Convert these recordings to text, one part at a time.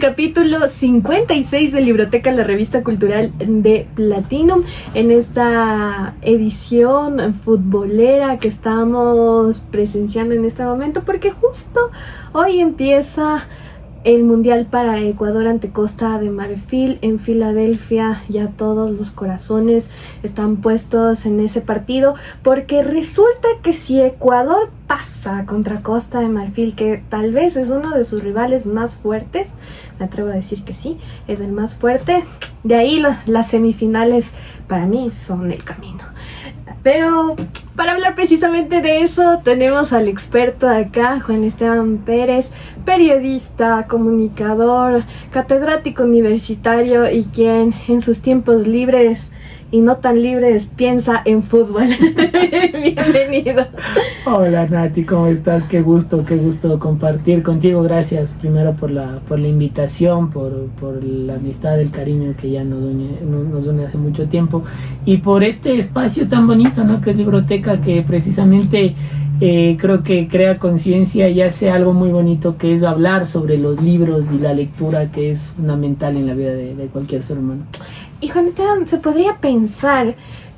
Capítulo 56 de Libroteca, la revista cultural de Platinum, en esta edición futbolera que estamos presenciando en este momento, porque justo hoy empieza el Mundial para Ecuador ante Costa de Marfil en Filadelfia. Ya todos los corazones están puestos en ese partido, porque resulta que si Ecuador pasa contra Costa de Marfil, que tal vez es uno de sus rivales más fuertes, me atrevo a decir que sí, es el más fuerte, de ahí las semifinales para mí son el camino. Pero para hablar precisamente de eso tenemos al experto de acá, Juan Esteban Pérez, periodista, comunicador, catedrático universitario y quien en sus tiempos libres y no tan libres piensa en fútbol. Bienvenido. Hola Nati, ¿cómo estás? Qué gusto compartir contigo. Gracias primero por la invitación, por la amistad, el cariño que ya nos une hace mucho tiempo, y por este espacio tan bonito, ¿no?, que es Libroteca, que precisamente creo que crea conciencia y hace algo muy bonito, que es hablar sobre los libros y la lectura, que es fundamental en la vida de cualquier ser humano. Y Juan Esteban, se podría pensar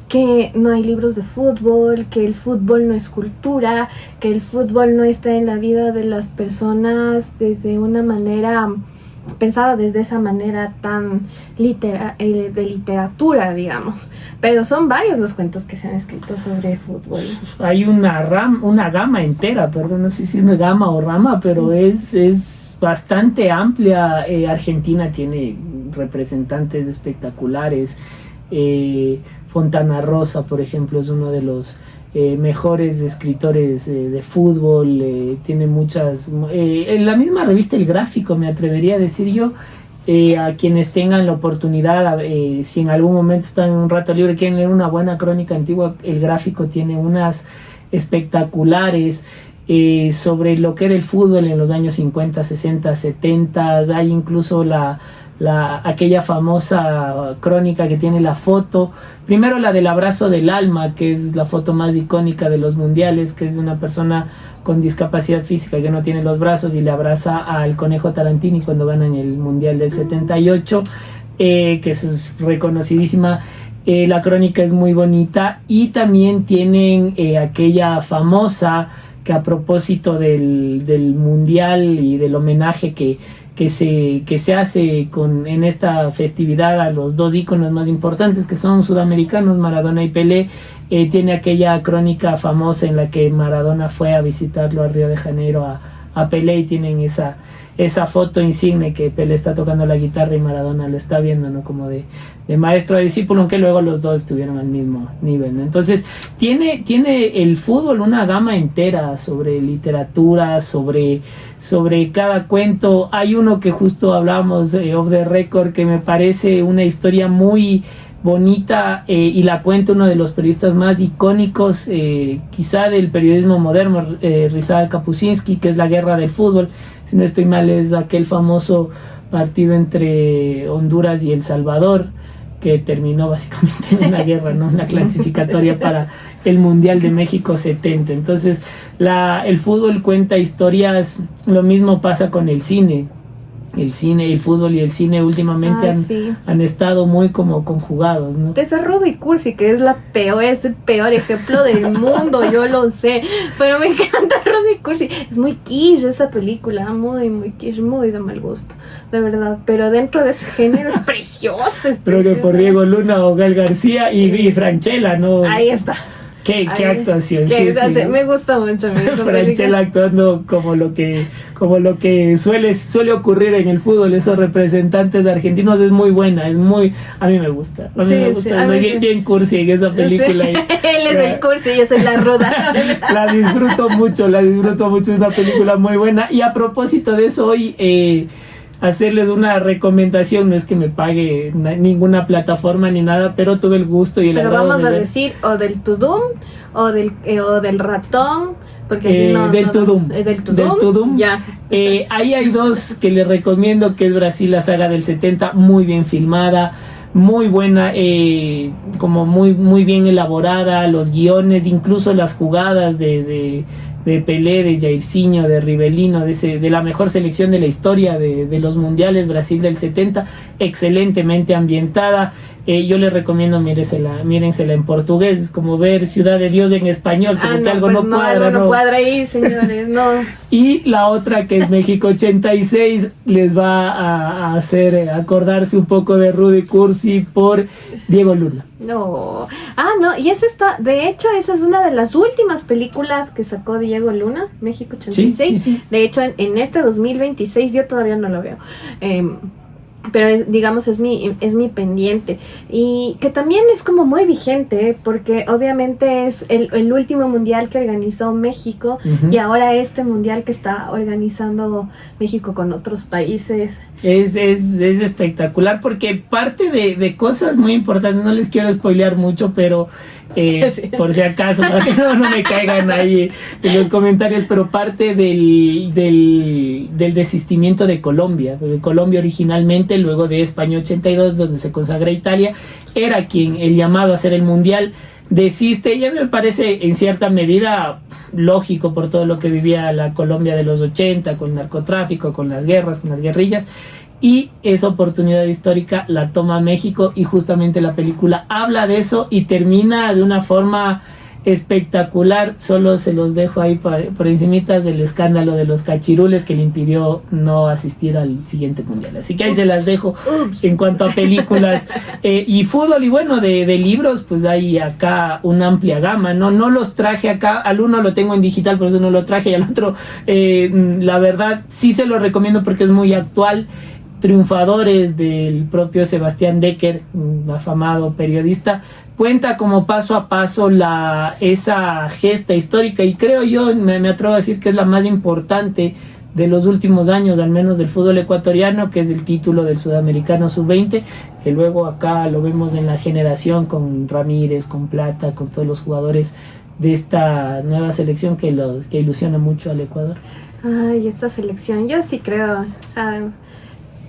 que no hay libros de fútbol, que el fútbol no es cultura, que el fútbol no está en la vida de las personas desde una manera pensada, desde esa manera tan de literatura, digamos. Pero son varios los cuentos que se han escrito sobre fútbol. Hay una gama entera, perdón, no sé si es una gama o rama, pero es bastante amplia. Argentina tiene representantes espectaculares. Fontana Rosa, por ejemplo, es uno de los mejores escritores de fútbol. Tiene muchas, en la misma revista El Gráfico, me atrevería a decir yo, a quienes tengan la oportunidad, si en algún momento están en un rato libre, quieren leer una buena crónica antigua, El Gráfico tiene unas espectaculares sobre lo que era el fútbol en los años 50, 60, 70. Hay incluso aquella famosa crónica que tiene la foto, primero la del abrazo del alma, que es la foto más icónica de los mundiales, que es de una persona con discapacidad física que no tiene los brazos y le abraza al Conejo Tarantini cuando ganan el mundial del 78, que es reconocidísima. La crónica es muy bonita, y también tienen aquella famosa que, a propósito del mundial y del homenaje que se hace en esta festividad a los dos íconos más importantes, que son sudamericanos, Maradona y Pelé, tiene aquella crónica famosa en la que Maradona fue a visitarlo a Río de Janeiro a Pelé, y tienen esa foto insigne que Pelé está tocando la guitarra y Maradona lo está viendo, ¿no?, como de maestro a discípulo, aunque luego los dos estuvieron al mismo nivel, ¿no? Entonces tiene el fútbol una gama entera sobre literatura, sobre cada cuento. Hay uno que justo hablamos off the record, que me parece una historia muy bonita, y la cuenta uno de los periodistas más icónicos quizá del periodismo moderno, Ryszard Kapuscinski, que es La Guerra del Fútbol. Si no estoy mal, es aquel famoso partido entre Honduras y El Salvador, que terminó básicamente en una guerra, ¿no?, una clasificatoria para el Mundial de México 70. Entonces el fútbol cuenta historias. Lo mismo pasa con el cine. El fútbol y el cine últimamente han estado muy como conjugados, ¿no? Desde Rudo y Cursi, que es el peor ejemplo del mundo, yo lo sé, pero me encanta Rudo y Cursi. Es muy quiche esa película, muy, muy quiche, muy de mal gusto, de verdad. Pero dentro de ese género es preciosa. Creo que por Diego Luna o Gal García y Franchella, ¿no? Ahí está. Qué actuación. Sí. Me gusta mucho. Franchella actuando como lo que suele ocurrir en el fútbol, esos representantes argentinos. Es muy buena, a mí me gusta. Soy bien cursi en esa película. Sí. Él es el cursi, yo soy la ruda. La disfruto mucho, es una película muy buena. Y a propósito de eso, hoy hacerles una recomendación. No es que me pague ninguna plataforma ni nada, pero tuve el gusto y el agrado. Pero vamos a decir o del Tudum o del ratón, porque del Tudum. Ya. Ahí hay dos que les recomiendo, que es Brasil, la saga del 70, muy bien filmada, muy buena, como muy bien elaborada, los guiones, incluso las jugadas de de Pelé, de Jairzinho, de Rivelino, de la mejor selección de la historia de los mundiales, Brasil del 70, excelentemente ambientada. Yo les recomiendo mírensela en portugués, es como ver Ciudad de Dios en español, como que algo no cuadra. Algo no cuadra ahí, señores, no. Y la otra, que es México 86, les va a hacer acordarse un poco de Rudy Cursi por Diego Luna. No. No, y esa está, de hecho, esa es una de las últimas películas que sacó Diego Luna, México 86. Sí. De hecho, en este 2026 yo todavía no lo veo. Pero digamos es mi pendiente, y que también es como muy vigente, porque obviamente es el último mundial que organizó México. Y ahora este mundial que está organizando México con otros países es espectacular, porque parte de cosas muy importantes, no les quiero spoilear mucho, pero sí, por si acaso, para que no me caigan ahí en los comentarios, pero parte del desistimiento de Colombia, porque Colombia originalmente, luego de España 82, donde se consagra Italia, era el llamado a hacer el mundial, desiste. Ya me parece en cierta medida lógico por todo lo que vivía la Colombia de los 80, con el narcotráfico, con las guerras, con las guerrillas, y esa oportunidad histórica la toma México, y justamente la película habla de eso y termina de una forma espectacular. Solo se los dejo ahí por encimitas del escándalo de los cachirules que le impidió no asistir al siguiente mundial, así que ahí se las dejo. En cuanto a películas y fútbol, y bueno, de libros, pues hay acá una amplia gama, no los traje acá, al uno lo tengo en digital, por eso no lo traje, y al otro la verdad sí se lo recomiendo porque es muy actual. Triunfadores, del propio Sebastián Decker, un afamado periodista, cuenta como paso a paso esa gesta histórica, y creo yo, me atrevo a decir que es la más importante de los últimos años, al menos del fútbol ecuatoriano, que es el título del Sudamericano Sub-20, que luego acá lo vemos en la generación con Ramírez, con Plata, con todos los jugadores de esta nueva selección que ilusiona mucho al Ecuador. Ay, esta selección, yo sí creo, o sea,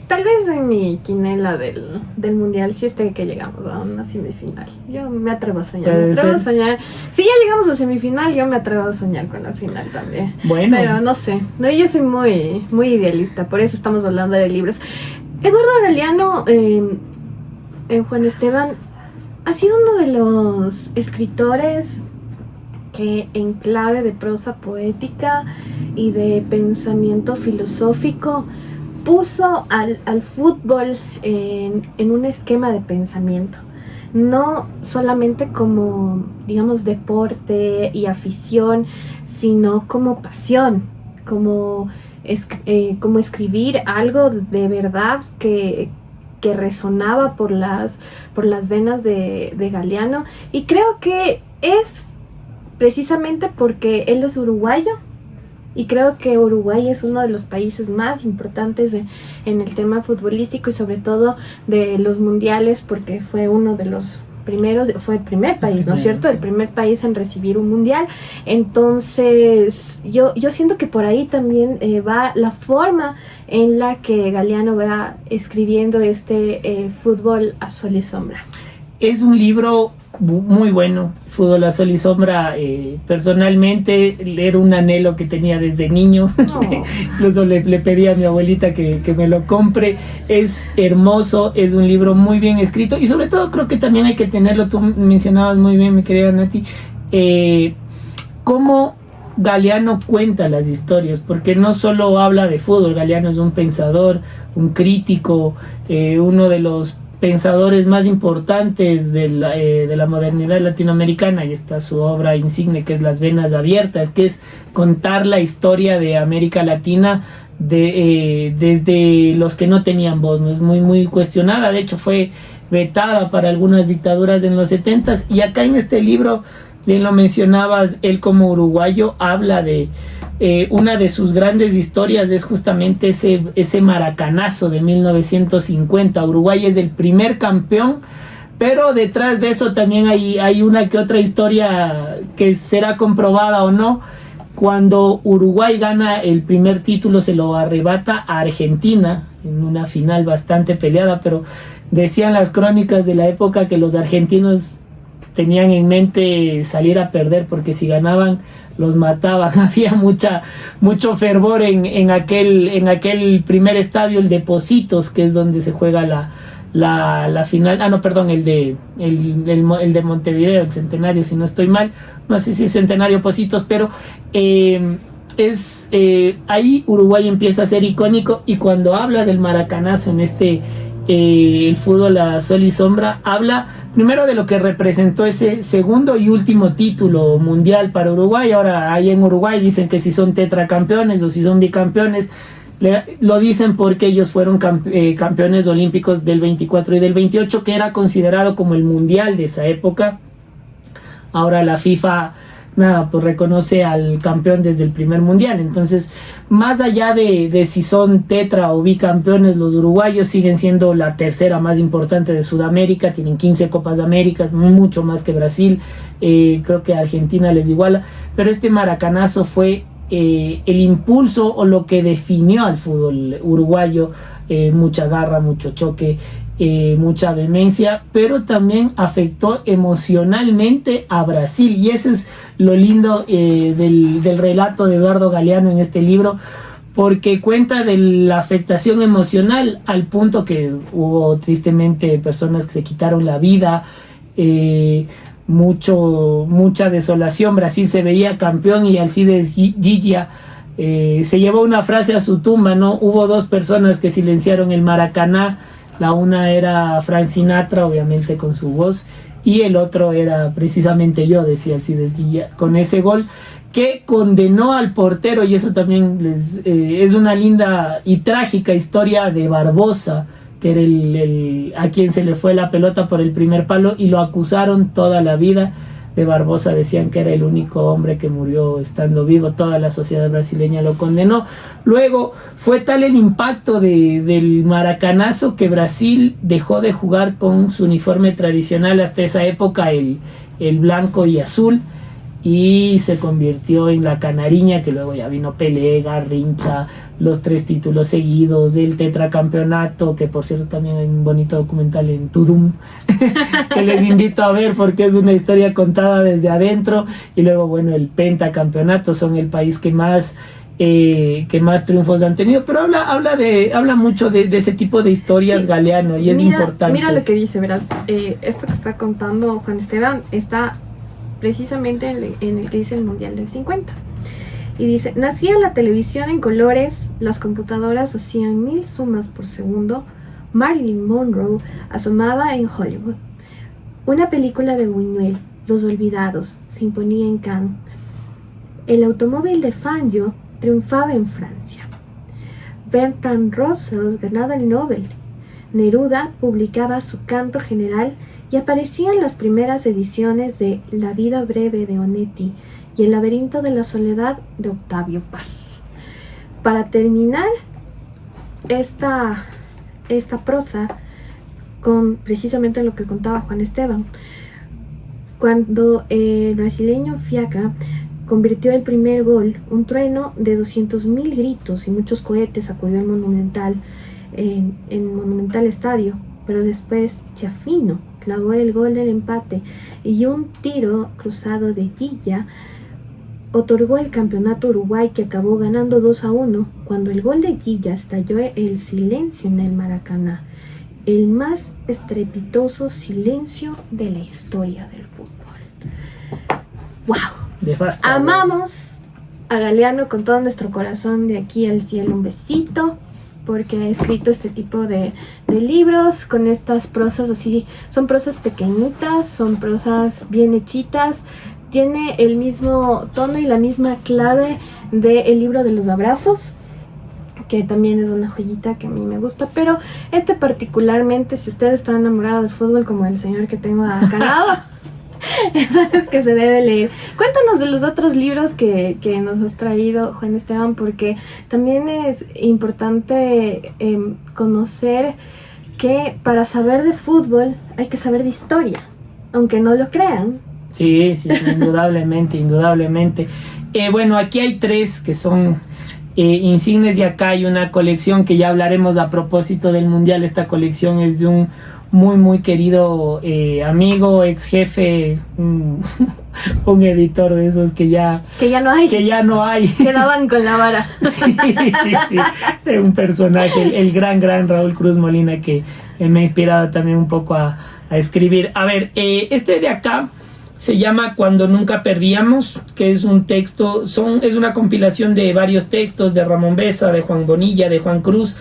tal vez en mi quinela del mundial sí esté que llegamos a una semifinal. Yo me atrevo a soñar. Si ya llegamos a semifinal, yo me atrevo a soñar con la final también. Bueno. Pero no sé. No, yo soy muy, muy idealista. Por eso estamos hablando de libros. Eduardo Galeano, Juan Esteban, ha sido uno de los escritores que en clave de prosa poética y de pensamiento filosófico puso al fútbol en un esquema de pensamiento, no solamente como, digamos, deporte y afición, sino como pasión, como escribir algo de verdad que resonaba por las venas de Galeano. Y creo que es precisamente porque él es uruguayo, y creo que Uruguay es uno de los países más importantes en el tema futbolístico, y sobre todo de los mundiales, porque fue uno de los primeros, fue el primer país, ¿no es cierto? El primer país en recibir un mundial. Entonces yo siento que por ahí también va la forma en la que Galeano va escribiendo Fútbol a Sol y Sombra. Es un libro muy bueno, Fútbol a Sol y Sombra. Personalmente era un anhelo que tenía desde niño. Incluso le pedí a mi abuelita que me lo compre. Es hermoso, es un libro muy bien escrito, y sobre todo creo que también hay que tenerlo, tú mencionabas muy bien, mi querida Nati, cómo Galeano cuenta las historias, porque no solo habla de fútbol. Galeano es un pensador, un crítico, uno de los pensadores más importantes de la modernidad latinoamericana, y está su obra insigne, que es Las Venas Abiertas, que es contar la historia de América Latina desde los que no tenían voz, ¿no? Es muy, muy cuestionada, de hecho fue vetada para algunas dictaduras en los 70s, y acá en este libro, bien lo mencionabas, él como uruguayo habla de una de sus grandes historias, es justamente ese maracanazo de 1950. Uruguay es el primer campeón, pero detrás de eso también hay una que otra historia que será comprobada o no. Cuando Uruguay gana el primer título, se lo arrebata a Argentina en una final bastante peleada, pero decían las crónicas de la época que los argentinos tenían en mente salir a perder, porque si ganaban los mataban. Había mucho fervor en aquel primer estadio, el de Pocitos, que es donde se juega la final. No, perdón, el de Montevideo, el Centenario, si no estoy mal. No sé si es Centenario Pocitos, pero ahí Uruguay empieza a ser icónico. Y cuando habla del maracanazo en el fútbol a sol y sombra, habla primero de lo que representó ese segundo y último título mundial para Uruguay. Ahora ahí en Uruguay dicen que si son tetracampeones o si son bicampeones, lo dicen porque ellos fueron campeones olímpicos del 24 y del 28, que era considerado como el mundial de esa época. Ahora la FIFA pues reconoce al campeón desde el primer mundial. Entonces, más allá de si son tetra o bicampeones, los uruguayos siguen siendo la tercera más importante de Sudamérica. Tienen 15 Copas de América, mucho más que Brasil. Creo que Argentina les iguala, pero este maracanazo fue el impulso o lo que definió al fútbol uruguayo. Mucha garra, mucho choque, mucha vehemencia, pero también afectó emocionalmente a Brasil, y ese es lo lindo del relato de Eduardo Galeano en este libro, porque cuenta de la afectación emocional al punto que hubo tristemente personas que se quitaron la vida, mucha desolación. Brasil se veía campeón y Alcides Giglia se llevó una frase a su tumba, ¿no? Hubo 2 personas que silenciaron el Maracaná. La una era Frank Sinatra, obviamente con su voz, y el otro era precisamente yo, decía Alcides Giglia, con ese gol que condenó al portero. Y eso también es una linda y trágica historia de Barbosa, que era a quien se le fue la pelota por el primer palo y lo acusaron toda la vida. De Barbosa decían que era el único hombre que murió estando vivo. Toda la sociedad brasileña lo condenó. Luego fue tal el impacto del maracanazo que Brasil dejó de jugar con su uniforme tradicional hasta esa época, el blanco y azul, y se convirtió en la canariña, que luego ya vino Pelé, Garrincha, los 3 títulos seguidos, el tetracampeonato, que por cierto también hay un bonito documental en Tudum que les invito a ver porque es una historia contada desde adentro. Y luego, bueno, el pentacampeonato. Son el país que más triunfos han tenido, pero habla mucho de ese tipo de historias, sí. Galeano, y es importante. Mira lo que dice, verás, esto que está contando Juan Esteban está precisamente en el que dice el Mundial del 50. Y dice: nacía la televisión en colores, las computadoras hacían 1000 sumas por segundo, Marilyn Monroe asomaba en Hollywood, una película de Buñuel, Los Olvidados, se imponía en Cannes, el automóvil de Fangio triunfaba en Francia, Bertrand Russell ganaba el Nobel, Neruda publicaba su canto general y aparecían las primeras ediciones de La vida breve de Onetti y El laberinto de la soledad de Octavio Paz. Para terminar esta prosa con precisamente lo que contaba Juan Esteban, cuando el brasileño Fiaca convirtió el primer gol, un trueno de 200.000 gritos y muchos cohetes sacudió el Monumental, en Monumental Estadio, pero después Chiafino clavó el gol del empate y un tiro cruzado de Giglia otorgó el campeonato a Uruguay, que acabó ganando 2-1. Cuando el gol de Giglia estalló el silencio en el Maracaná, el más estrepitoso silencio de la historia del fútbol. ¡Wow! Devastador. Amamos a Galeano con todo nuestro corazón, de aquí al cielo un besito, porque ha escrito este tipo de libros con estas prosas así. Son prosas pequeñitas, son prosas bien hechitas, tiene el mismo tono y la misma clave del libro de los abrazos, que también es una joyita que a mí me gusta, pero este particularmente, si usted está enamorado del fútbol como el señor que tengo acá al lado, es algo que se debe leer. Cuéntanos de los otros libros que nos has traído, Juan Esteban, porque también es importante conocer que para saber de fútbol hay que saber de historia, aunque no lo crean. Sí, indudablemente. Bueno, aquí hay 3 que son insignes, y acá hay una colección que ya hablaremos a propósito del Mundial. Esta colección es de un muy, muy querido amigo, ex jefe, un editor de esos que ya no hay. Quedaban con la vara. Sí, un personaje, el gran Raúl Cruz Molina, que me ha inspirado también un poco a escribir. A ver, este de acá se llama Cuando Nunca Perdíamos, que es un texto, es una compilación de varios textos de Ramón Besa, de Juan Bonilla, de Juan Cruz,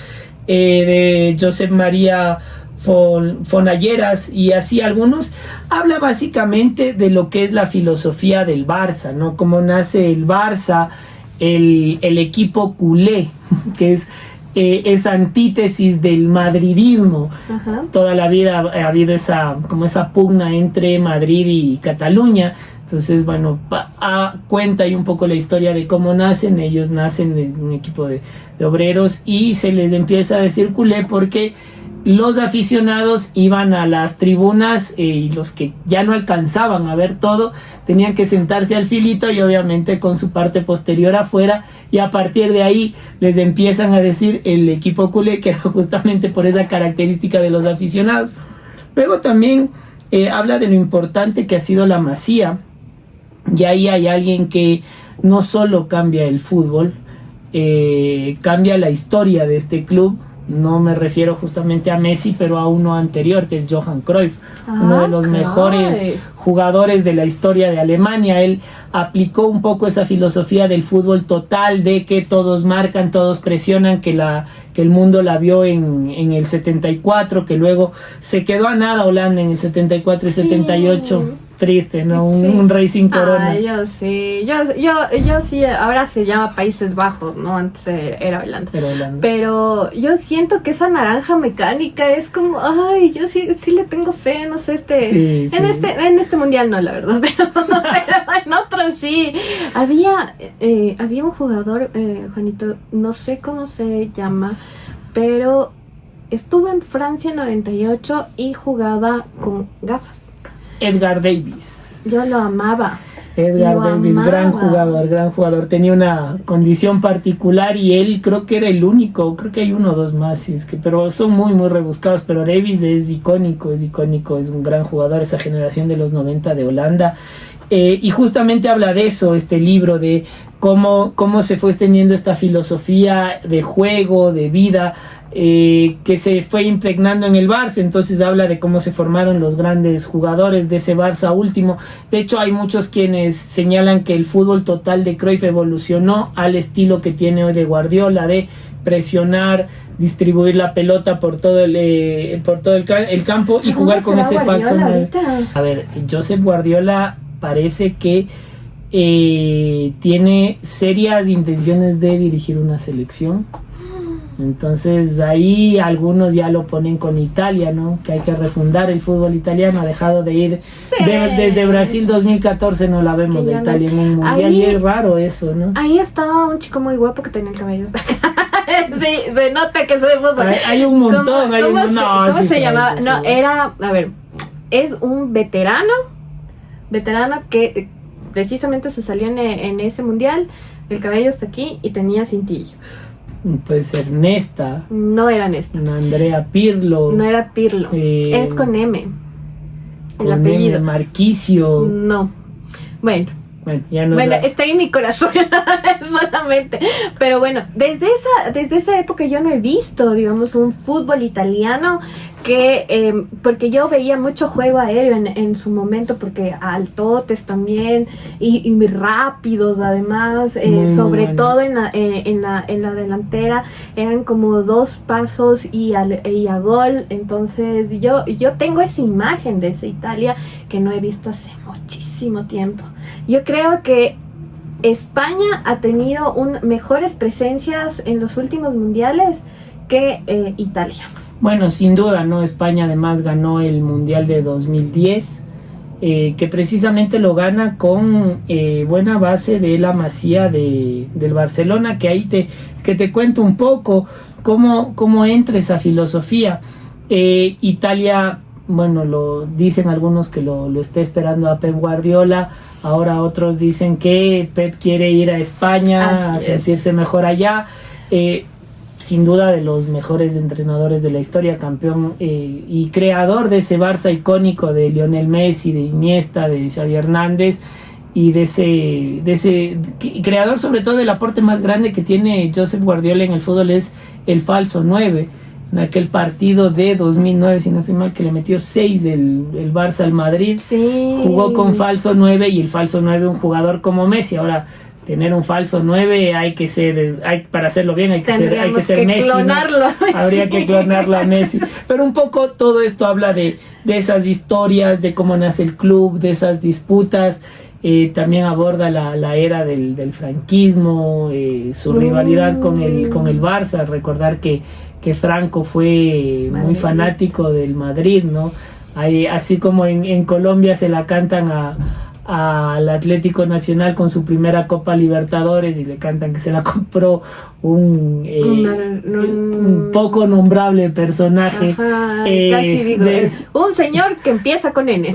de Josep María Fonalleras y así algunos. Habla básicamente de lo que es la filosofía del Barça, ¿no? Cómo nace el Barça, el equipo culé, que es esa antítesis del madridismo. Ajá. Toda la vida ha habido esa pugna entre Madrid y Cataluña. Entonces, bueno, cuenta ahí un poco la historia de cómo nacen. Ellos nacen en un equipo de obreros y se les empieza a decir culé porque los aficionados iban a las tribunas y los que ya no alcanzaban a ver todo tenían que sentarse al filito y obviamente con su parte posterior afuera, y a partir de ahí les empiezan a decir el equipo culé, que era justamente por esa característica de los aficionados. Luego también habla de lo importante que ha sido la Masía, y ahí hay alguien que no solo cambia el fútbol, cambia la historia de este club. No me refiero justamente a Messi, pero a uno anterior, que es Johan Cruyff, uno de los mejores jugadores de la historia de Alemania. Él aplicó un poco esa filosofía del fútbol total, de que todos marcan, todos presionan, que el mundo la vio en el 74, que luego se quedó a nada Holanda en el 74 y 78. Triste, ¿no? Un rey sin corona. Yo sí, yo sí, ahora se llama Países Bajos, ¿no? Antes era Holanda. Pero yo siento que esa naranja mecánica es como, ay, yo sí le tengo fe, no sé, en este mundial no, la verdad, pero en otros sí. Había un jugador, Juanito, no sé cómo se llama, pero estuvo en Francia en 98 y jugaba con gafas. Edgar Davis. Yo lo amaba. Edgar Davis, gran jugador. Tenía una condición particular y él creo que era el único. Creo que hay uno o dos más, pero son muy, muy rebuscados. Pero Davis es icónico, es un gran jugador, esa generación de los 90 de Holanda. Y justamente habla de eso, este libro, de cómo se fue extendiendo esta filosofía de juego, de vida, que se fue impregnando en el Barça. Entonces habla de cómo se formaron los grandes jugadores de ese Barça último. De hecho, hay muchos quienes señalan que el fútbol total de Cruyff evolucionó al estilo que tiene hoy de Guardiola, de presionar, distribuir la pelota por todo el campo y jugar con ese falso 9. A ver, Josep Guardiola parece que tiene serias intenciones de dirigir una selección. Entonces ahí algunos ya lo ponen con Italia, ¿no? Que hay que refundar el fútbol italiano. Ha dejado de ir desde Brasil 2014, no la vemos de Italia en un mundial, ahí, y es raro eso, ¿no? Ahí estaba un chico muy guapo que tenía el cabello hasta acá. Sí, se nota que soy de fútbol. Hay un montón. ¿Cómo se llamaba? No, era, a ver, es un veterano que precisamente se salió en ese mundial, el cabello hasta aquí y tenía cintillo. Puede ser Nesta. No era Nesta. Andrea Pirlo. No era Pirlo. Es con M. El apellido. Marquicio. No. Bueno, ya no. Bueno, está en mi corazón solamente. Pero bueno, desde esa época yo no he visto, digamos, un fútbol italiano que porque yo veía mucho juego aéreo en su momento, porque altotes también y muy rápidos además, sobre bueno. Todo en la delantera eran como 2 pasos y a gol. Entonces yo tengo esa imagen de esa Italia que no he visto hace muchísimo tiempo. Yo creo que España ha tenido mejores presencias en los últimos mundiales que Italia. Bueno, sin duda, ¿no? España además ganó el Mundial de 2010, que precisamente lo gana con buena base de la Masía del Barcelona, que ahí te cuento un poco cómo entra esa filosofía. Italia, bueno, lo dicen algunos que lo está esperando a Pep Guardiola, ahora otros dicen que Pep quiere ir a España a sentirse mejor allá. sin duda de los mejores entrenadores de la historia, campeón y creador de ese Barça icónico de Lionel Messi, de Iniesta, de Xavi Hernández, y de ese creador sobre todo del aporte más grande que tiene Josep Guardiola en el fútbol, es el falso 9. En aquel partido de 2009, si no estoy mal, que le metió 6 el Barça al Madrid, Sí. Jugó con falso 9, y el falso 9 un jugador como Messi. Ahora, tener un falso 9 para hacerlo bien hay que ser Messi, clonarlo, ¿no? Habría que clonarlo a Messi. Pero un poco todo esto habla de esas historias, de cómo nace el club, de esas disputas. También aborda la era del franquismo, su rivalidad con el Barça. Recordar que Franco fue muy fanático del Madrid, ¿no? Así como en Colombia se la cantan al Atlético Nacional con su primera Copa Libertadores, y le cantan que se la compró un poco nombrable personaje. Ajá, casi digo, un señor que empieza con N.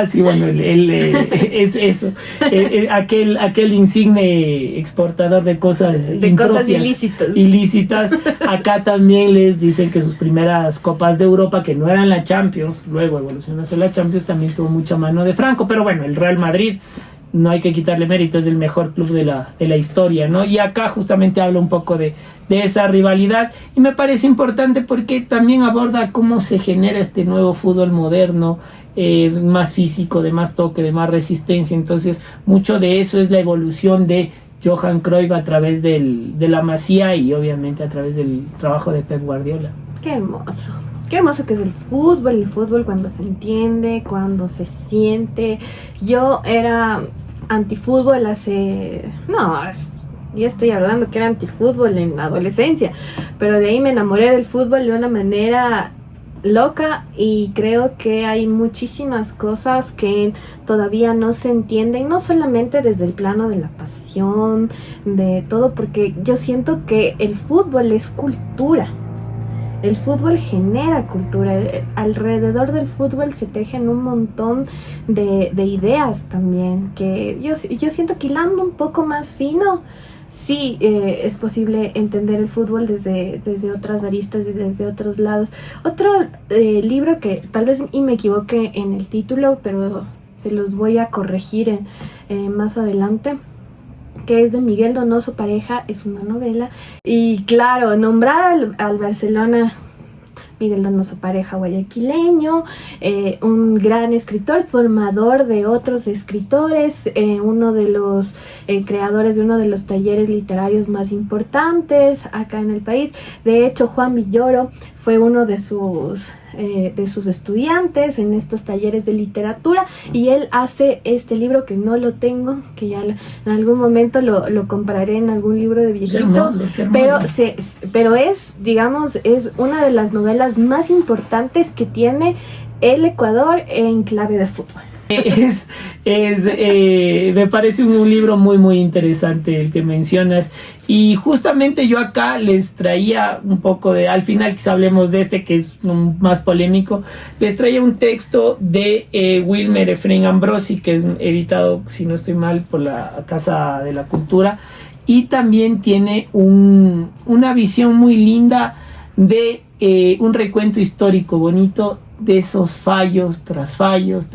Sí, bueno, él es eso, aquel insigne exportador de cosas ilícitas. Acá también les dicen que sus primeras Copas de Europa, que no eran la Champions, luego evolucionó a ser la Champions, también tuvo mucha mano de Franco. Pero bueno, el Real Madrid, no hay que quitarle mérito, es el mejor club de la historia, ¿no? Y acá justamente habla un poco de esa rivalidad, y me parece importante porque también aborda cómo se genera este nuevo fútbol moderno, más físico, de más toque, de más resistencia. Entonces, mucho de eso es la evolución de Johan Cruyff a través de la Masía, y obviamente a través del trabajo de Pep Guardiola. Qué hermoso que es el fútbol cuando se entiende, cuando se siente. Yo era antifútbol yo estoy hablando que era antifútbol en la adolescencia, pero de ahí me enamoré del fútbol de una manera loca, y creo que hay muchísimas cosas que todavía no se entienden, no solamente desde el plano de la pasión, de todo, porque yo siento que el fútbol es cultura. El fútbol genera cultura. Alrededor del fútbol se tejen un montón de ideas también, que yo siento que hilando un poco más fino, sí, es posible entender el fútbol desde otras aristas y desde otros lados. Otro libro que tal vez me equivoque en el título, pero se los voy a corregir más adelante, que es de Miguel Donoso Pareja, es una novela. Y claro, nombrar al Barcelona, Miguel Donoso Pareja, guayaquileño, un gran escritor, formador de otros escritores, uno de los creadores de uno de los talleres literarios más importantes acá en el país. De hecho, Juan Villoro fue uno de sus estudiantes en estos talleres de literatura, y él hace este libro que no lo tengo, que ya en algún momento lo compraré en algún libro de viejito, qué hermoso. Pero es una de las novelas más importantes que tiene el Ecuador en clave de fútbol. Me parece un libro muy muy interesante el que mencionas, y justamente yo acá les traía un poco al final quizá hablemos de que es más polémico. Les traía un texto de Wilmer Efraín Ambrosi, que es editado, si no estoy mal, por la Casa de la Cultura, y también tiene una visión muy linda de un recuento histórico bonito de esos fallos tras fallos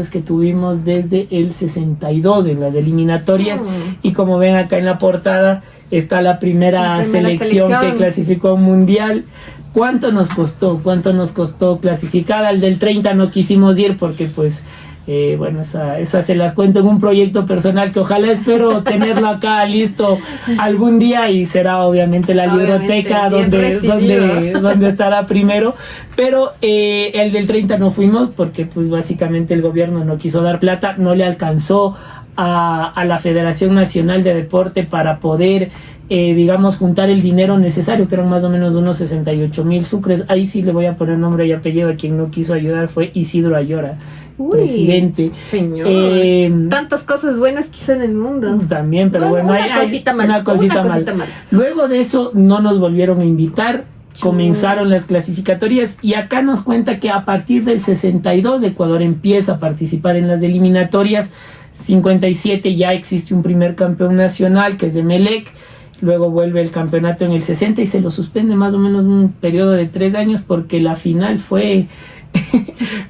que tuvimos desde el 62 en las eliminatorias. Y como ven acá en la portada está la primera selección que clasificó a un mundial. ¿Cuánto nos costó clasificar? Al del 30 no quisimos ir porque pues esa se las cuento en un proyecto personal que ojalá espero tenerlo acá listo algún día, y será obviamente la biblioteca donde estará primero. Pero el del 30 no fuimos porque pues básicamente el gobierno no quiso dar plata, no le alcanzó a la Federación Nacional de Deporte para poder juntar el dinero necesario, que eran más o menos unos 68,000 sucres. Ahí sí le voy a poner nombre y apellido a quien no quiso ayudar, fue Isidro Ayora. Presidente. Señor, tantas cosas buenas que hizo en el mundo. También, pero una cosita mal. Luego de eso no nos volvieron a invitar. Comenzaron las clasificatorias, y acá nos cuenta que a partir del 62 Ecuador empieza a participar en las eliminatorias. 57 ya existe un primer campeón nacional, que es Emelec. luego vuelve el campeonato en el 60 y se lo suspende más o menos un periodo de 3 años porque la final fue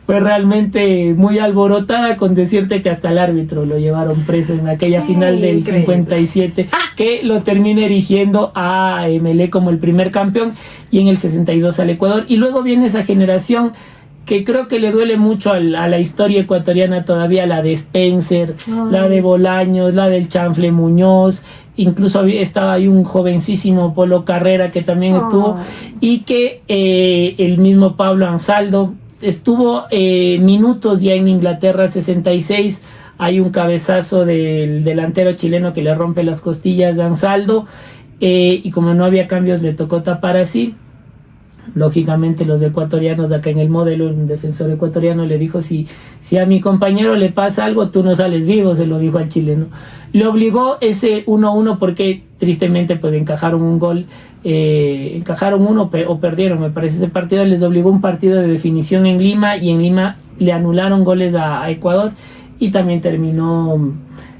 realmente muy alborotada, con decirte que hasta el árbitro lo llevaron preso en aquella final del increíble. 57, que lo termina erigiendo a Melé como el primer campeón, y en el 62 al Ecuador. Y luego viene esa generación que creo que le duele mucho a la historia ecuatoriana todavía, la de Spencer, la de Bolaños, la del Chanfle Muñoz, incluso estaba ahí un jovencísimo Polo Carrera que también estuvo, y que el mismo Pablo Ansaldo estuvo minutos ya en Inglaterra. 66, hay un cabezazo del delantero chileno que le rompe las costillas de Ansaldo, y como no había cambios le tocó tapar así. Lógicamente los ecuatorianos acá en el modelo, un defensor ecuatoriano le dijo, si a mi compañero le pasa algo, tú no sales vivo, se lo dijo al chileno. Le obligó ese 1-1 porque tristemente pues encajaron un gol, encajaron uno o perdieron, me parece, ese partido. Les obligó un partido de definición en Lima, y en Lima le anularon goles a Ecuador, y también terminó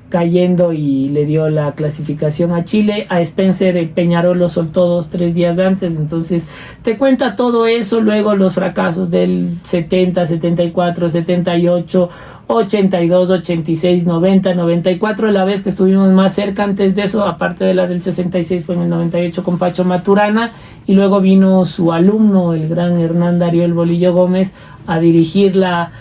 cayendo y le dio la clasificación a Chile. A Spencer Peñarol lo soltó 2-3 días antes. Entonces te cuenta todo eso, luego los fracasos del 70, 74, 78, 82, 86, 90, 94, la vez que estuvimos más cerca antes de eso, aparte de la del 66, fue en el 98 con Pacho Maturana, y luego vino su alumno, el gran Hernán Darío El Bolillo Gómez, a dirigir la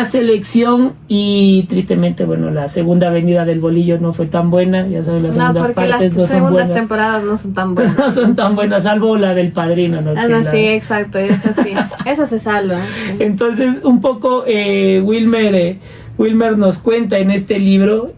selección. Y tristemente, bueno, la segunda venida del Bolillo no fue tan buena, ya saben, las segundas partes no son buenas. Las segundas temporadas no son tan buenas. No son tan buenas, salvo la del Padrino, ¿no? Sí, exacto, esa se salva. Entonces, un poco Wilmer nos cuenta en este libro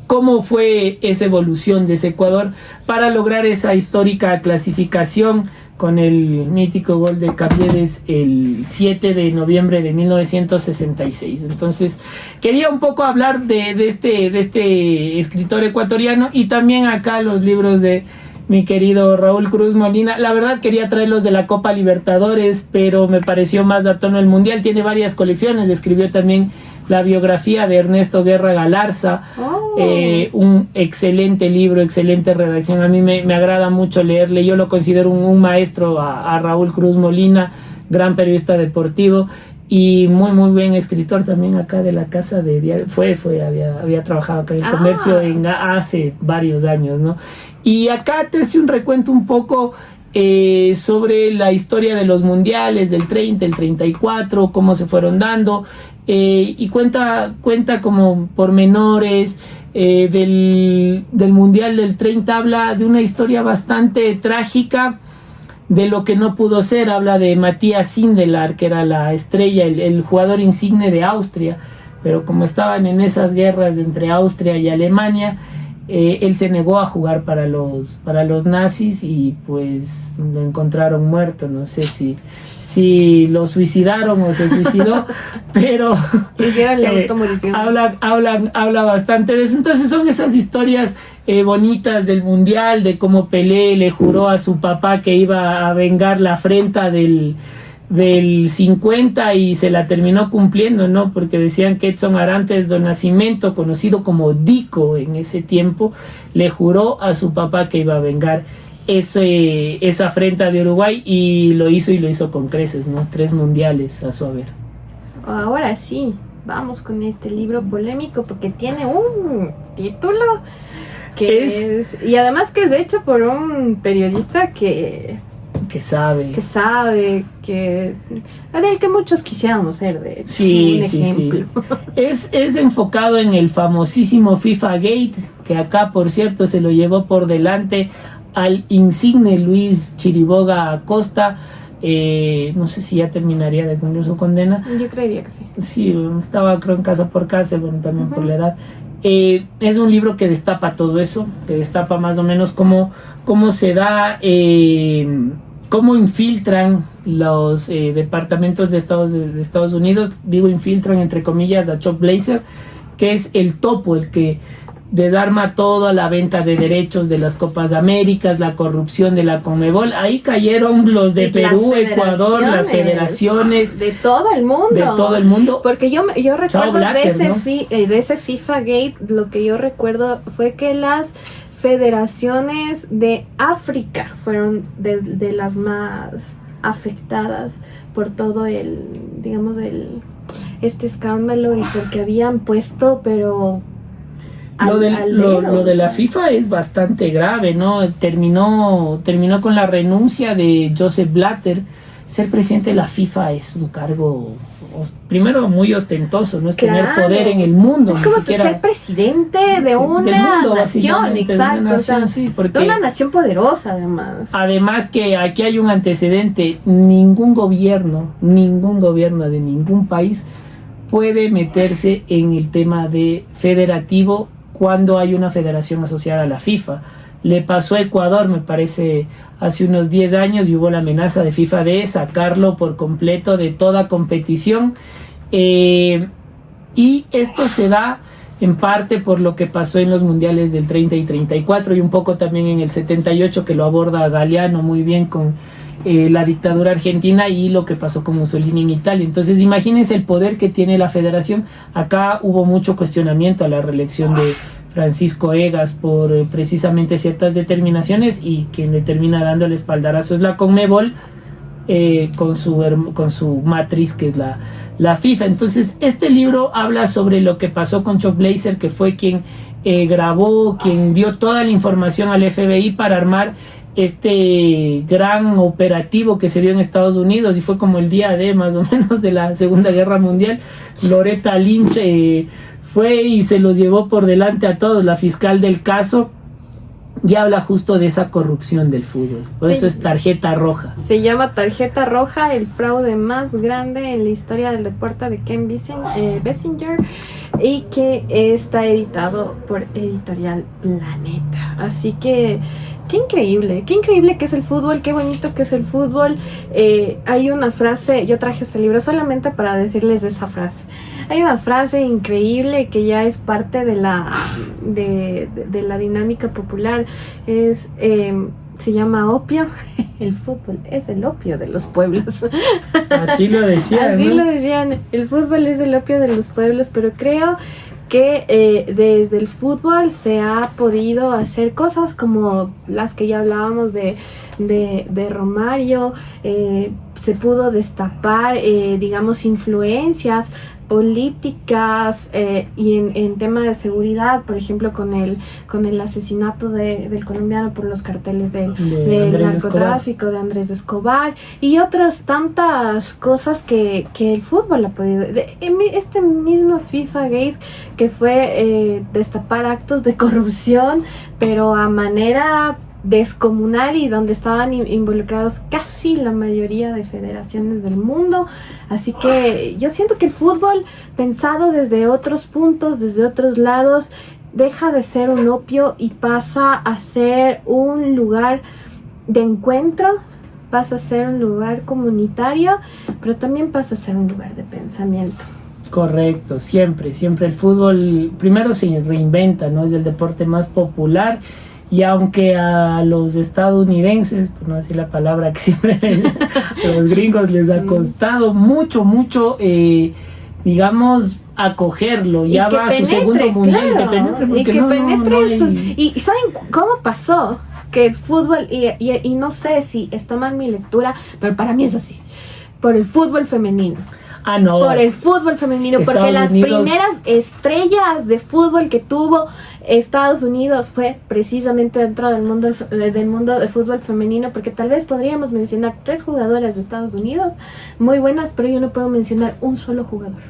cómo fue esa evolución de ese Ecuador para lograr esa histórica clasificación con el mítico gol de Caviedes el 7 de noviembre de 1966. Entonces, quería un poco hablar de este escritor ecuatoriano, y también acá los libros de mi querido Raúl Cruz Molina. La verdad quería traerlos de la Copa Libertadores, pero me pareció más a tono el Mundial. Tiene varias colecciones, escribió también la biografía de Ernesto Guerra Galarza, un excelente libro, excelente redacción. A mí me agrada mucho leerle, yo lo considero un maestro a Raúl Cruz Molina, gran periodista deportivo y muy muy buen escritor también acá de la casa de diario. Había trabajado acá en el comercio hace varios años, ¿no? Y acá te hace un recuento un poco sobre la historia de los mundiales del 30, el 34, cómo se fueron dando, y cuenta como pormenores del mundial del 30. Habla de una historia bastante trágica de lo que no pudo ser. Habla de Matías Sindelar, que era la estrella, el jugador insigne de Austria, pero como estaban en esas guerras entre Austria y Alemania, él se negó a jugar para los nazis, y pues lo encontraron muerto. No sé si lo suicidaron o se suicidó, pero hicieron la automorición. Habla bastante de eso. Entonces son esas historias bonitas del mundial, de cómo Pelé le juró a su papá que iba a vengar la afrenta del 50, y se la terminó cumpliendo, ¿no? Porque decían que Edson Arantes do Nascimento, conocido como Dico en ese tiempo, le juró a su papá que iba a vengar esa afrenta de Uruguay, y lo hizo con creces, ¿no? 3 mundiales a su haber. Ahora sí, vamos con este libro polémico porque tiene un título que es y además que es hecho por un periodista que sabe, del que muchos quisiéramos ser, de hecho, un ejemplo. Es enfocado en el famosísimo FIFA Gate, que acá, por cierto, se lo llevó por delante al insigne Luis Chiriboga Acosta. No sé si ya terminaría de cumplir su condena. Yo creería que sí. Sí, estaba creo en casa por cárcel, bueno, también por la edad. Es un libro que destapa todo eso, que destapa más o menos cómo se da, cómo infiltran los departamentos de Estados Unidos. Digo infiltran entre comillas a Chuck Blazer, que es el topo, el que desarma toda la venta de derechos de las Copas Américas, la corrupción de la Conmebol. Ahí cayeron los de Perú, Ecuador, las federaciones de todo el mundo. Porque yo recuerdo Blatter, de ese FIFA Gate, lo que yo recuerdo fue que las federaciones de África fueron de las más afectadas por todo este escándalo y porque habían puesto, pero lo de la FIFA es bastante grave, ¿no? Terminó con la renuncia de Joseph Blatter. Ser presidente de la FIFA es un cargo, primero, muy ostentoso, no es tener poder en el mundo. Es como ser presidente de una nación, exacto. De una nación, sí, porque de una nación poderosa, además. Además que aquí hay un antecedente, ningún gobierno de ningún país puede meterse en el tema de federativo cuando hay una federación asociada a la FIFA. Le pasó a Ecuador, me parece, hace unos 10 años, y hubo la amenaza de FIFA de sacarlo por completo de toda competición. Y esto se da en parte por lo que pasó en los mundiales del 30 y 34 y un poco también en el 78, que lo aborda Galeano muy bien con la dictadura argentina y lo que pasó con Mussolini en Italia. Entonces imagínense el poder que tiene la federación. Acá hubo mucho cuestionamiento a la reelección de Francisco Egas por precisamente ciertas determinaciones, y quien le termina dando el espaldarazo es la Conmebol con su matriz, que es la FIFA. Entonces este libro habla sobre lo que pasó con Chuck Blazer, que fue quien grabó, quien dio toda la información al FBI para armar este gran operativo que se dio en Estados Unidos, y fue como el día D más o menos de la Segunda Guerra Mundial. Loretta Lynch fue y se los llevó por delante a todos, la fiscal del caso, y habla justo de esa corrupción del fútbol. Por eso es Tarjeta Roja. Se llama Tarjeta Roja, el fraude más grande en la historia del deporte, de Ken Bessinger, y que está editado por Editorial Planeta. Así que qué increíble que es el fútbol, qué bonito que es el fútbol. Hay una frase, yo traje este libro solamente para decirles de esa frase. Hay una frase increíble que ya es parte de la dinámica popular. Se llama opio. El fútbol es el opio de los pueblos. Así lo decían. Así, ¿no? lo decían. El fútbol es el opio de los pueblos, pero creo que desde el fútbol se ha podido hacer cosas como las que ya hablábamos de Romario. Se pudo destapar, digamos, influencias políticas y en tema de seguridad, por ejemplo, con el asesinato del colombiano por los carteles del narcotráfico de Andrés Escobar, y otras tantas cosas que el fútbol ha podido. Este mismo FIFA Gate, que fue destapar actos de corrupción, pero a manera descomunal, y donde estaban involucrados casi la mayoría de federaciones del mundo. Así que yo siento que el fútbol, pensado desde otros puntos, desde otros lados, deja de ser un opio y pasa a ser un lugar de encuentro, pasa a ser un lugar comunitario, pero también pasa a ser un lugar de pensamiento. Correcto, siempre el fútbol primero se reinventa, ¿no? Es el deporte más popular. Y aunque a los estadounidenses, por no decir la palabra que siempre a los gringos les ha costado mucho, digamos, acogerlo, ya va a su segundo mundial, claro, y que penetre esos. Y ¿saben cómo pasó? Que el fútbol, y no sé si está mal mi lectura, pero para mí es así, por el fútbol femenino. No. Por el fútbol femenino, Estados porque las Unidos, primeras estrellas de fútbol que tuvo Estados Unidos fue precisamente dentro del mundo de fútbol femenino, porque tal vez podríamos mencionar 3 jugadoras de Estados Unidos muy buenas, pero yo no puedo mencionar un solo jugador.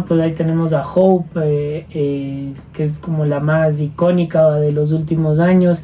Pues ahí tenemos a Hope, que es como la más icónica de los últimos años.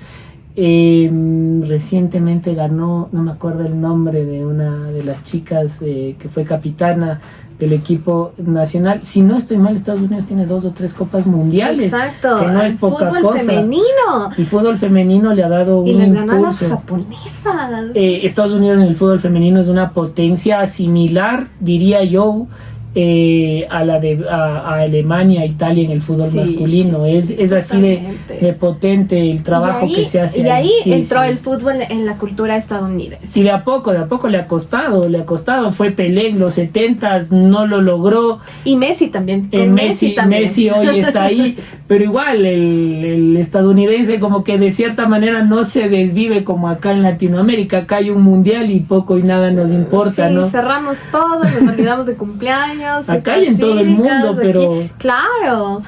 Recientemente ganó, no me acuerdo el nombre de una de las chicas que fue capitana del equipo nacional. Si no estoy mal, Estados Unidos tiene 2 o 3 copas mundiales. Exacto, que no es poca cosa. Femenino. El fútbol femenino le ha dado y un les ganó impulso. A las japonesas. Estados Unidos en el fútbol femenino es una potencia similar, diría yo, a Alemania, Italia en el fútbol masculino. Es así de potente el trabajo que se hace. Y ahí entró el fútbol en la cultura estadounidense. Y de a poco le ha costado. Fue Pelé en los 70s, no lo logró. Y Messi también. Messi hoy está ahí, pero igual el estadounidense como que de cierta manera no se desvive como acá en Latinoamérica. Acá hay un mundial y poco y nada nos importa, ¿no? Cerramos todo, nos olvidamos de cumpleaños. Acá hay en todo el mundo, pero... Claro,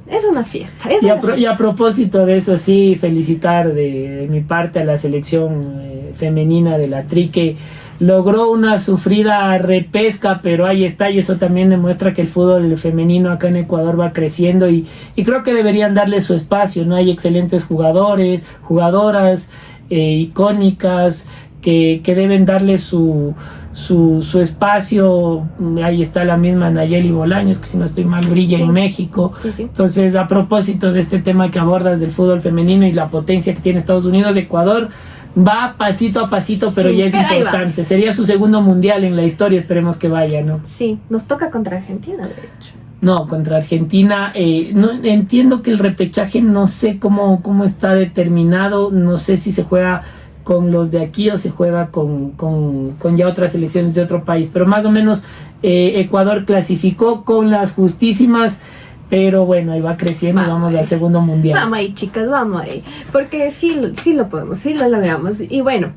es una fiesta. Y a propósito de eso, sí, felicitar de mi parte a la selección femenina de la Tri, que logró una sufrida repesca, pero ahí está, y eso también demuestra que el fútbol femenino acá en Ecuador va creciendo y creo que deberían darle su espacio, ¿no? Hay excelentes jugadoras icónicas que deben darle su espacio. Ahí está la misma Nayeli Bolaños, que si no estoy mal brilla en México. Sí. Entonces, a propósito de este tema que abordas del fútbol femenino y la potencia que tiene Estados Unidos, Ecuador va pasito a pasito, pero ya es importante. Sería su segundo mundial en la historia, esperemos que vaya, ¿no? Sí, nos toca contra Argentina, de hecho. No, contra Argentina, no entiendo que el repechaje no sé cómo está determinado, no sé si se juega con los de aquí o se juega con ya otras selecciones de otro país, pero más o menos Ecuador clasificó con las justísimas, pero bueno, ahí va creciendo y vamos al segundo mundial. Vamos ahí, chicas, vamos ahí, porque sí lo podemos, sí lo logramos. Y bueno,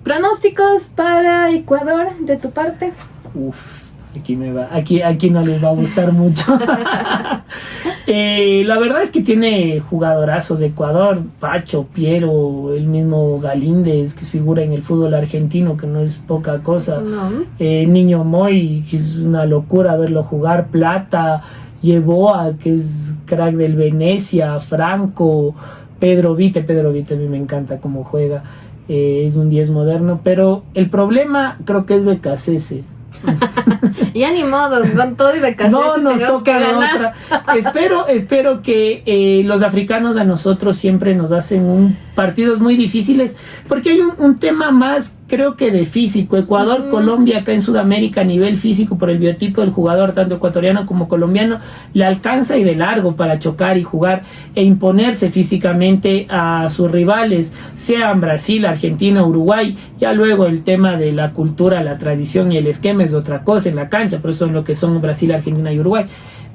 pronósticos para Ecuador de tu parte. Aquí no les va a gustar mucho. La verdad es que tiene jugadorazos de Ecuador, Pacho, Piero, el mismo Galíndez, que es figura en el fútbol argentino, que no es poca cosa. No. Niño Moy, que es una locura verlo jugar. Plata, Yeboa, que es crack del Venecia. Franco, Pedro Vite, a mí me encanta cómo juega. Es un 10 moderno, pero el problema creo que es Becasese. Ya ni modo, con todo y Becasese no nos toca la otra. Espero que los africanos a nosotros siempre nos hacen partidos muy difíciles, porque hay un tema más, creo que de físico. Ecuador, Colombia, acá en Sudamérica, a nivel físico, por el biotipo del jugador, tanto ecuatoriano como colombiano, le alcanza y de largo para chocar y jugar e imponerse físicamente a sus rivales, sean Brasil, Argentina, Uruguay. Ya luego el tema de la cultura, la tradición y el esquema es otra cosa en la cancha, pero eso es lo que son Brasil, Argentina y Uruguay.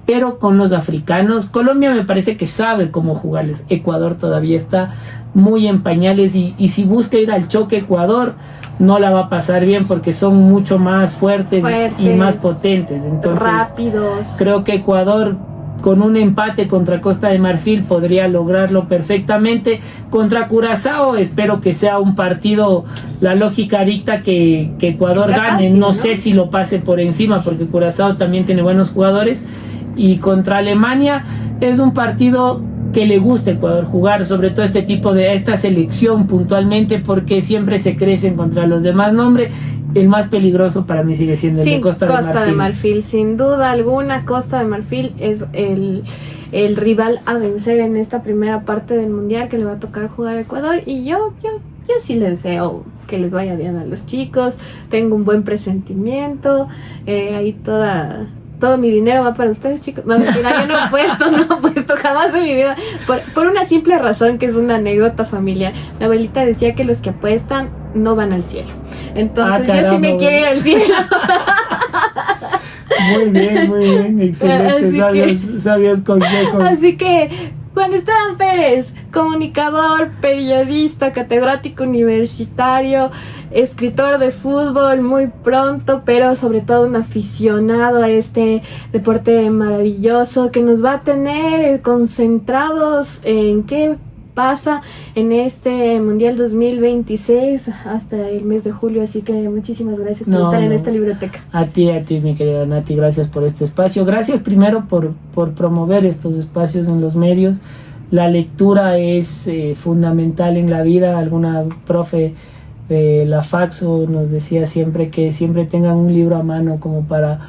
Pero con los africanos, Colombia me parece que sabe cómo jugarles. Ecuador todavía está muy en pañales y si busca ir al choque Ecuador, no la va a pasar bien porque son mucho más fuertes y más potentes. Entonces, rápidos. Creo que Ecuador, con un empate contra Costa de Marfil, podría lograrlo perfectamente. Contra Curazao espero que sea un partido, la lógica dicta que Ecuador gane, fácil, no sé si lo pase por encima porque Curazao también tiene buenos jugadores. Y contra Alemania es un partido que le gusta a Ecuador jugar, sobre todo esta selección puntualmente, porque siempre se crecen contra los demás. Nombre, el más peligroso para mí sigue siendo el de Costa de Marfil. Sin duda alguna, Costa de Marfil es el rival a vencer en esta primera parte del mundial que le va a tocar jugar a Ecuador. Y yo sí les deseo que les vaya bien a los chicos. Tengo un buen presentimiento. Ahí todo mi dinero va para ustedes, chicos. No, mentira, yo no he puesto jamás en mi vida. Por una simple razón, que es una anécdota familiar. Mi abuelita decía que los que apuestan no van al cielo. Entonces yo sí me quiero ir al cielo. Muy bien, excelente, sabios consejos. Así que Juan Esteban Pérez, comunicador, periodista, catedrático universitario, escritor de fútbol muy pronto, pero sobre todo un aficionado a este deporte maravilloso que nos va a tener concentrados en qué pasa en este Mundial 2026 hasta el mes de julio, así que muchísimas gracias por estar en esta biblioteca. A ti, mi querida Nati, gracias por este espacio. Gracias primero por promover estos espacios en los medios. La lectura es fundamental en la vida. Alguna profe de la Faxo nos decía siempre que siempre tengan un libro a mano como para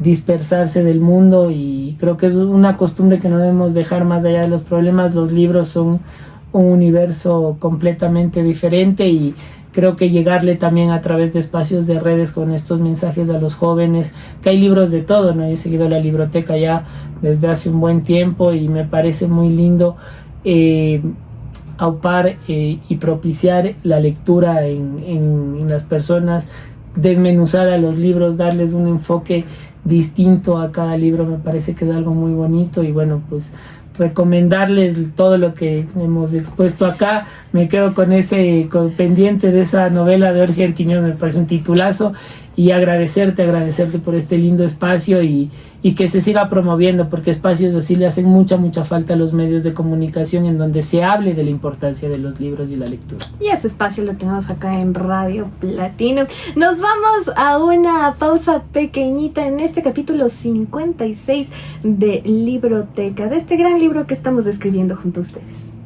dispersarse del mundo, y creo que es una costumbre que no debemos dejar más allá de los problemas. Los libros son un universo completamente diferente y creo que llegarle también a través de espacios de redes con estos mensajes a los jóvenes, que hay libros de todo, ¿no? Yo he seguido la libroteca ya desde hace un buen tiempo y me parece muy lindo aupar y propiciar la lectura en las personas, desmenuzar a los libros, darles un enfoque distinto a cada libro, me parece que es algo muy bonito. Y bueno, pues recomendarles todo lo que hemos expuesto acá. Me quedo con pendiente de esa novela de Jorge Quiñones, me parece un titulazo, y agradecerte por este lindo espacio y que se siga promoviendo, porque espacios así le hacen mucha falta a los medios de comunicación, en donde se hable de la importancia de los libros y la lectura. Y ese espacio lo tenemos acá en Radio Platino. Nos vamos a una pausa pequeñita en este capítulo 56 de Libroteca, de este gran libro que estamos escribiendo junto a ustedes.